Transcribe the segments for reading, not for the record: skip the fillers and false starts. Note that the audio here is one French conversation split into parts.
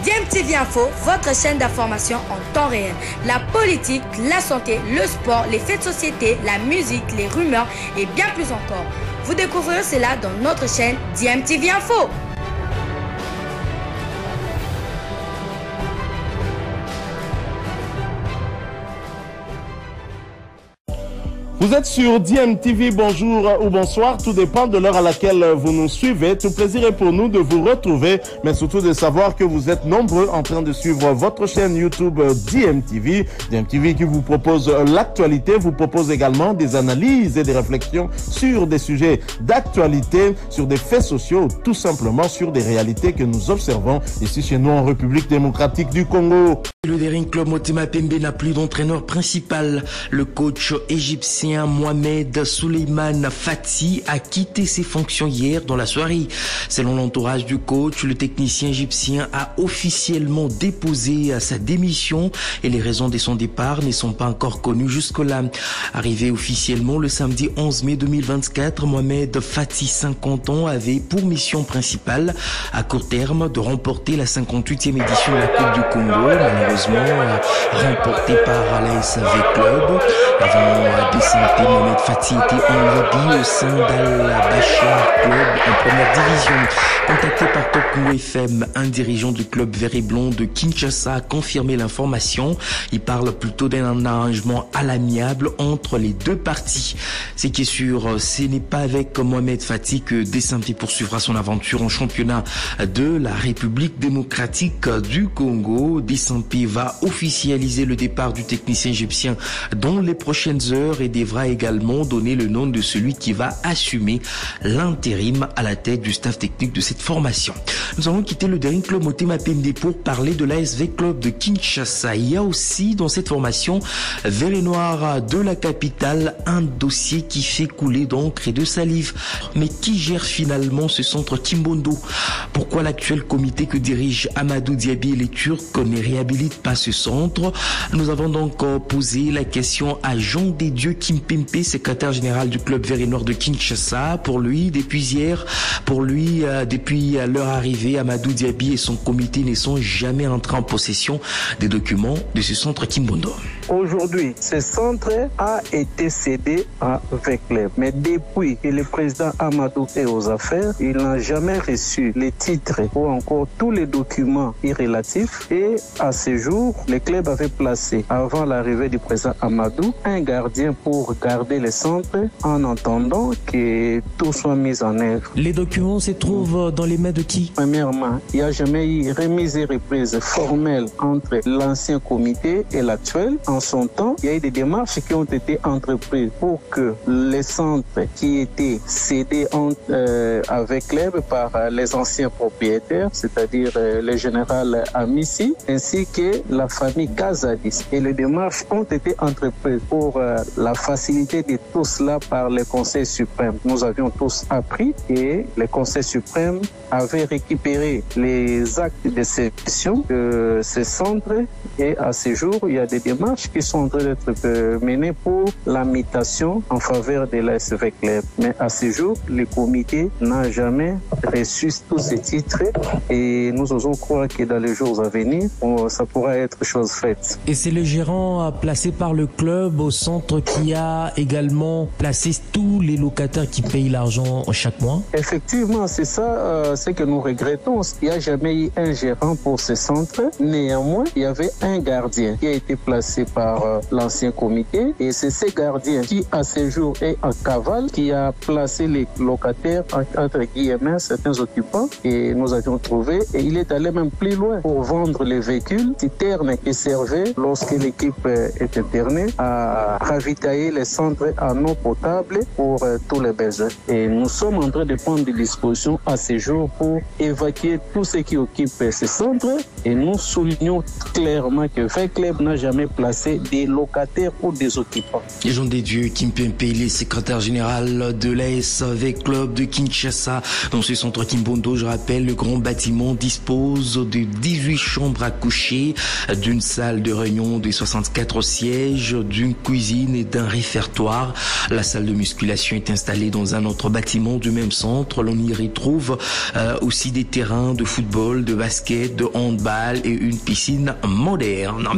DMTV Info, votre chaîne d'information en temps réel. La politique, la santé, le sport, les faits de société, la musique, les rumeurs et bien plus encore. Vous découvrirez cela dans notre chaîne DMTV Info. Vous êtes sur DMTV, bonjour ou bonsoir, tout dépend de l'heure à laquelle vous nous suivez. Tout plaisir est pour nous de vous retrouver, mais surtout de savoir que vous êtes nombreux en train de suivre votre chaîne YouTube DMTV. DMTV qui vous propose l'actualité, vous propose également des analyses et des réflexions sur des sujets d'actualité, sur des faits sociaux, tout simplement sur des réalités que nous observons ici chez nous en République démocratique du Congo. Le Daring Club Motema Pembe n'a plus d'entraîneur principal. Le coach égyptien Mohamed Souleymane Fati a quitté ses fonctions hier dans la soirée. Selon l'entourage du coach, le technicien égyptien a officiellement déposé sa démission et les raisons de son départ ne sont pas encore connues jusque-là. Arrivé officiellement le samedi 11 mai 2024, Mohamed Fati, 50 ans, avait pour mission principale à court terme de remporter la 58e édition de la Coupe du Congo, malheureusement remportée par la SV Club. Avant décembre, Mohamed Fati était en Libye au sein d'Al-Bashar Club en première division. Contacté par Top Congo FM, un dirigeant du club vert et blanc de Kinshasa a confirmé l'information. Il parle plutôt d'un arrangement à l'amiable entre les deux parties. Ce qui est sûr, ce n'est pas avec Mohamed Fati que Desampi poursuivra son aventure en championnat de la République démocratique du Congo. Desampi va officialiser le départ du technicien égyptien dans les prochaines heures et devra également donner le nom de celui qui va assumer l'intérim à la tête du staff technique de cette formation. Nous allons quitter le Daring Club Motema Pembe pour parler de l'ASV Club de Kinshasa. Il y a aussi dans cette formation vert et noir de la capitale un dossier qui fait couler d'encre et de salive. Mais qui gère finalement ce centre Kimbondo? Pourquoi l'actuel comité que dirige Amadou Diaby et les Turcs ne réhabilite pas ce centre? Nous avons donc posé la question à Jean Desdieux Kimpempe, secrétaire général du club vert et noir de Kinshasa. Pour lui, depuis leur arrivée, Amadou Diaby et son comité ne sont jamais entrés en possession des documents de ce centre Kimbondo. Aujourd'hui, ce centre a été cédé à Vecleb. Mais depuis que le président Amadou est aux affaires, il n'a jamais reçu les titres ou encore tous les documents relatifs. Et à ce jour, le club avait placé, avant l'arrivée du président Amadou, un gardien pour garder le centre en attendant que tout soit mis en œuvre. Les documents se trouvent dans les mains de qui? Premièrement, il n'y a jamais eu remise et reprise formelle entre l'ancien comité et l'actuel. En son temps, il y a eu des démarches qui ont été entreprises pour que les centres qui étaient cédés avec club par les anciens propriétaires, c'est-à-dire le général Amissi, ainsi que la famille Kazadis. Et les démarches ont été entreprises pour la facilité de tout cela par le Conseil suprême. Nous avions tous appris et le Conseil suprême avait récupéré les actes de cession de ces centres et à ce jour, il y a des démarches qui sont en train d'être menées pour la mutation en faveur de l'ASV Club. Mais à ce jour, le comité n'a jamais reçu tous ces titres et nous osons croire que dans les jours à venir, ça pourra être chose faite. Et c'est le gérant placé par le club au centre qui a également placé tous les locataires qui payent l'argent chaque mois? Effectivement, c'est ça ce que nous regrettons. Il n'y a jamais eu un gérant pour ce centre. Néanmoins, il y avait un gardien qui a été placé par l'ancien comité et c'est ce gardien qui, à ce jour, est en cavale, qui a placé les locataires entre guillemets, certains occupants et nous avions trouvé et il est allé même plus loin pour vendre les véhicules citernes qui servaient lorsque l'équipe est internée à ravitailler les centres en eau potable pour tous les besoins. Et nous sommes en train de prendre des dispositions à ce jour pour évacuer tous ceux qui occupent ces centres et nous soulignons clairement que Vecleb n'a jamais placé c'est des locataires ou des occupants. Et Jean Desdieux Kimpembe, il est secrétaire général de l'AS avec Club de Kinshasa. Dans ce centre Kimbondo, je rappelle, le grand bâtiment dispose de 18 chambres à coucher, d'une salle de réunion de 64 sièges, d'une cuisine et d'un réfectoire. La salle de musculation est installée dans un autre bâtiment du même centre. L'on y retrouve aussi des terrains de football, de basket, de handball et une piscine moderne.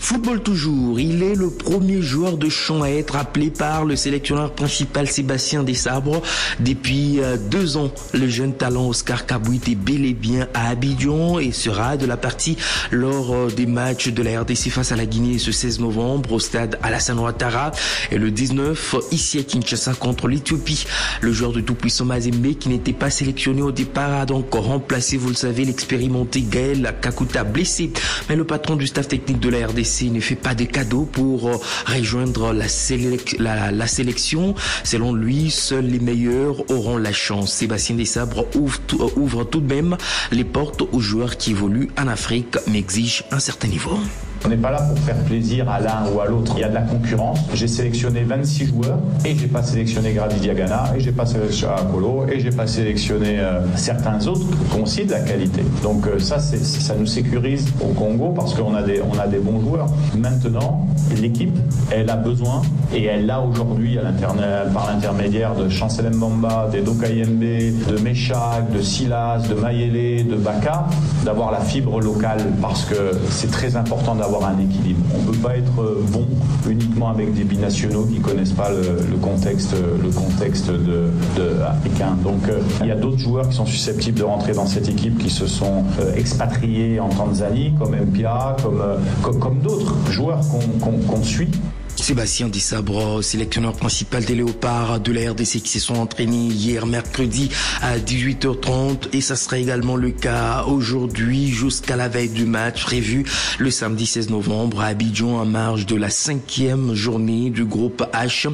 Football toujours, il est le premier joueur de champ à être appelé par le sélectionneur principal Sébastien Desabre. Depuis 2 ans, le jeune talent Oscar Kabouit est bel et bien à Abidjan et sera de la partie lors des matchs de la RDC face à la Guinée ce 16 novembre au stade Alassane Ouattara et le 19 ici à Kinshasa contre l'Éthiopie. Le joueur de tout-puissant Mazembe qui n'était pas sélectionné au départ a donc remplacé, vous le savez, l'expérimenté Gaël Kakuta blessé. Mais le patron du staff technique de la RDC ne fait pas de cadeau pour rejoindre la sélection. Selon lui, seuls les meilleurs auront la chance. Sébastien Desabre ouvre tout de même les portes aux joueurs qui évoluent en Afrique mais exigent un certain niveau. On n'est pas là pour faire plaisir à l'un ou à l'autre. Il y a de la concurrence. J'ai sélectionné 26 joueurs et j'ai pas sélectionné Grady Diagana et j'ai pas sélectionné Akolo et j'ai pas sélectionné certains autres qui ont aussi de la qualité. Donc ça nous sécurise au Congo parce qu'on a des bons joueurs. Maintenant, l'équipe, elle a besoin et elle l'a aujourd'hui par l'intermédiaire de Chancel Mbamba, d'Edo Kayembe, de Meshak, de Silas, de Mayele, de Baka, d'avoir la fibre locale parce que c'est très important d'avoir un équilibre. On ne peut pas être bon uniquement avec des binationaux qui ne connaissent pas le contexte africain. Donc il y a d'autres joueurs qui sont susceptibles de rentrer dans cette équipe qui se sont expatriés en Tanzanie, comme Mpia, comme d'autres joueurs qu'on suit. Sébastien Desabre, sélectionneur principal des Léopards de la RDC qui se sont entraînés hier mercredi à 18h30 et ça sera également le cas aujourd'hui jusqu'à la veille du match prévu le samedi 16 novembre à Abidjan en marge de la 5e journée du groupe H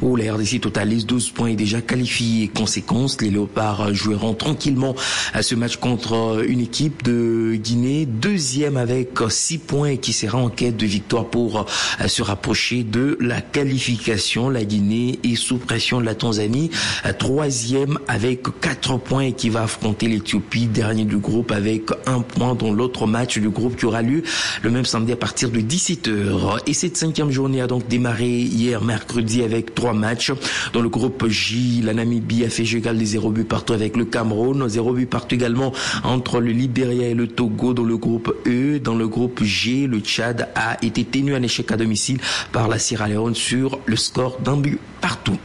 où la RDC totalise 12 points et déjà qualifié. Conséquence, les Léopards joueront tranquillement à ce match contre une équipe de Guinée, 2e avec 6 points et qui sera en quête de victoire pour se rapprocher de la qualification. La Guinée est sous pression de la Tanzanie, 3e avec 4 points et qui va affronter l'Éthiopie, dernier du groupe avec 1 point dans l'autre match du groupe qui aura lieu le même samedi à partir de 17h. Et cette 5e journée a donc démarré hier mercredi avec 3 matchs. Dans le groupe J, la Namibie a fait jeu égal des 0 buts partout avec le Cameroun, 0 buts partout également entre le Libéria et le Togo. Dans le groupe E, dans le groupe G, le Tchad a été tenu en échec à domicile par la Sierra Leone sur le score d'1 but partout.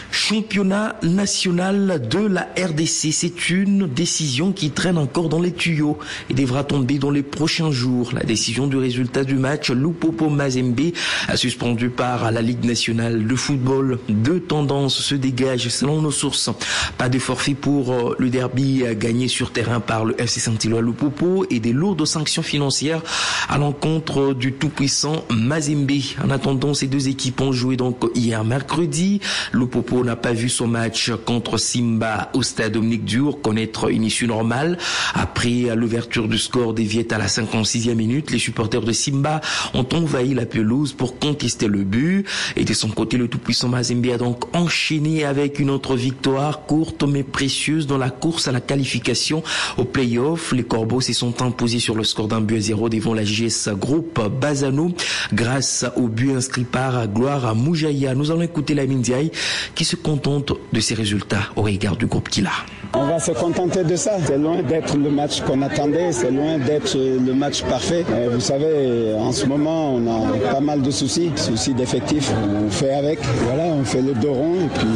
Championnat national de la RDC, c'est une décision qui traîne encore dans les tuyaux et devra tomber dans les prochains jours. La décision du résultat du match Lupopo Mazembe, suspendu par la Ligue nationale de football. 2 tendances se dégagent selon nos sources. Pas de forfait pour le derby gagné sur terrain par le FC Saint-Éloi Lupopo et des lourdes sanctions financières à l'encontre du tout-puissant Mazembe. En attendant, ces 2 équipes ont joué donc hier mercredi. Lupopo n'a pas vu son match contre Simba au stade Dominique Diour connaître une issue normale. Après l'ouverture du score des Viettes à la 56e minute, les supporters de Simba ont envahi la pelouse pour contester le but. Et de son côté, le tout-puissant Mazembe a donc enchaîné avec une autre victoire courte mais précieuse dans la course à la qualification au play-off. Les Corbeaux se sont imposés sur le score d'1 but à 0 devant la JS Groupe Bazano grâce au but inscrit par Gloire Moujaïa. Nous allons écouter Lamine Diaye qui se contente de ses résultats au regard du groupe qu'il a. On va se contenter de ça. C'est loin d'être le match qu'on attendait, c'est loin d'être le match parfait. Et vous savez, en ce moment, on a pas mal de soucis d'effectifs. On fait avec, voilà, on fait le dos rond et puis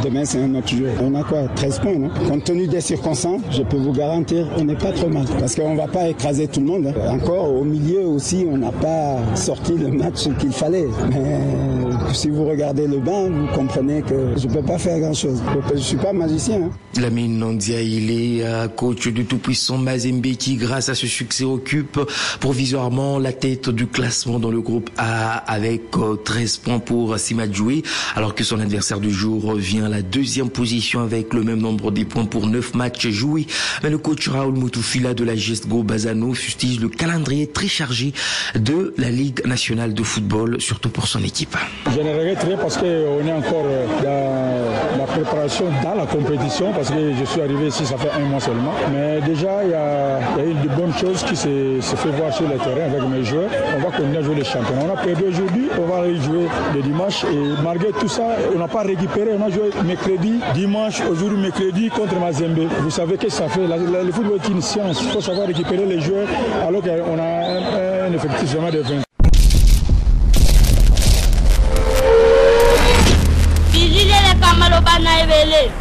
demain c'est un autre jour. On a quoi, 13 points, non? Compte tenu des circonstances, je peux vous garantir, on n'est pas trop mal. Parce qu'on ne va pas écraser tout le monde. Hein. Encore au milieu aussi, on n'a pas sorti le match qu'il fallait. Mais si vous regardez le banc, vous comprenez que je ne peux pas faire grand-chose. Je ne suis pas magicien. Hein. Lamine Nandia, il est coach du tout-puissant Mazembe qui, grâce à ce succès, occupe provisoirement la tête du classement dans le groupe A avec 13 points pour 6 matchs joués, alors que son adversaire du jour vient à la deuxième position avec le même nombre de points pour 9 matchs joués. Mais le coach Raoul Mutufila de la GESGO Bazano fustige le calendrier très chargé de la Ligue nationale de football, surtout pour son équipe. Je ne regrette rien parce qu'on est encore dans la préparation, dans la compétition, parce que je suis arrivé ici, ça fait 1 mois seulement. Mais déjà, il y a eu de bonnes choses qui se fait voir sur le terrain avec mes joueurs. On va continuer à jouer les championnats. On a perdu aujourd'hui, on va aller jouer le dimanche. Et malgré tout ça, on n'a pas récupéré. On a joué mercredi, dimanche, aujourd'hui mercredi contre Mazembe. Vous savez que ça fait. Le football est une science. Il faut savoir récupérer les joueurs alors qu'on a un effectif seulement de 20. Bilile le kamalo bana ebele.